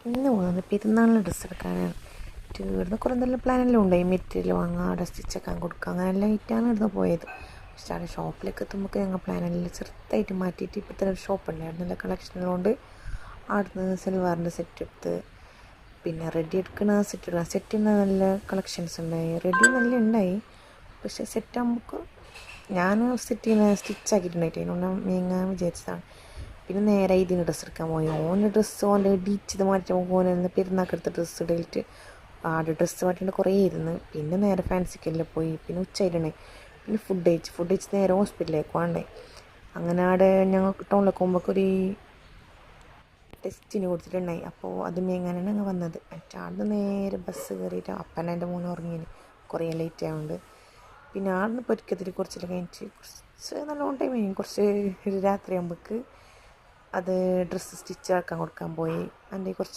ഇന്ന് പോകുന്നത് പെരുന്നാളിന് ഡ്രസ്സ് എടുക്കാനാണ്. ഇവിടുന്ന് കുറേ നല്ല പ്ലാനെല്ലാം ഉണ്ടായി. മെറ്റീരിയൽ വാങ്ങുക, അവിടെ സ്റ്റിച്ചാക്കാൻ കൊടുക്കുക, അങ്ങനെ എല്ലാം ആയിട്ടാണ് ഇവിടുന്ന് പോയത്. പക്ഷേ അവിടെ ഷോപ്പിലേക്ക് എത്തുമ്പോൾ ഞങ്ങൾ പ്ലാനെല്ലാം ചെറുതായിട്ട് മാറ്റിയിട്ട് ഇപ്പോൾ തന്നെ ഒരു ഷോപ്പ് ഉണ്ടായിരുന്നു നല്ല കളക്ഷനുള്ളതുകൊണ്ട് അവിടുന്ന് സൽവാറിൻ്റെ സെറ്റ് എടുത്ത്, പിന്നെ റെഡി എടുക്കുന്ന സെറ്റിന് നല്ല കളക്ഷൻസ് ഉണ്ടായി. റെഡി നല്ല ഉണ്ടായി, പക്ഷേ സെറ്റ് ആകുമ്പോൾ ഞാൻ സെറ്റിന് സ്റ്റിച്ചാക്കിയിട്ടുണ്ടായിട്ട് അതിനൊന്നും നീങ്ങാൻ വിചാരിച്ചതാണ്. പിന്നെ നേരെ ഇതിന് ഡ്രസ്സ് എടുക്കാൻ പോയി. ഓൻ്റെ ഡ്രസ്സ് ഓൻ്റെ ഇടിച്ചത് മാറ്റുമ്പോൾ ഓനെന്ന് പെരുന്നാക്കെടുത്ത ഡ്രസ്സ് ഇടയിട്ട് ആടെ ഡ്രസ്സ് മാറ്റേണ്ട കുറേ ഇരുന്ന്. പിന്നെ നേരെ ഫാൻസിക്കെല്ലാം പോയി. പിന്നെ ഉച്ചയായിട്ടേ പിന്നെ ഫുഡ് കഴിച്ച് നേരെ ഹോസ്പിറ്റലിലേക്ക് പോകണ്ടേ. അങ്ങനെ ആടെ ഞങ്ങൾ ടൗണിലേക്ക് പോകുമ്പോൾ ഒരു ടെസ്റ്റിന് കൊടുത്തിട്ടുണ്ടായി. അപ്പോൾ അത് മേങ്ങാനാണ് ഞങ്ങൾ വന്നത്. എന്നിട്ട് ആടെ നേരെ ബസ് കയറിയിട്ട് അപ്പനെ എൻ്റെ മോനെ ഉറങ്ങിന് കുറേ ലേറ്റ് ആയതുകൊണ്ട്. പിന്നെ ആടുന്ന് പൊരിക്കത്തിൽ കുറച്ചെല്ലാം കഴിഞ്ഞിട്ട് കുറച്ച് നല്ലോണം ടൈം കഴിഞ്ഞു. കുറച്ച് രാത്രി ആകുമ്പോഴേക്ക് അത് ഡ്രസ്സ് സ്റ്റിച്ച് ആക്കാൻ കൊടുക്കാൻ പോയി. അതിൻ്റെ കുറച്ച്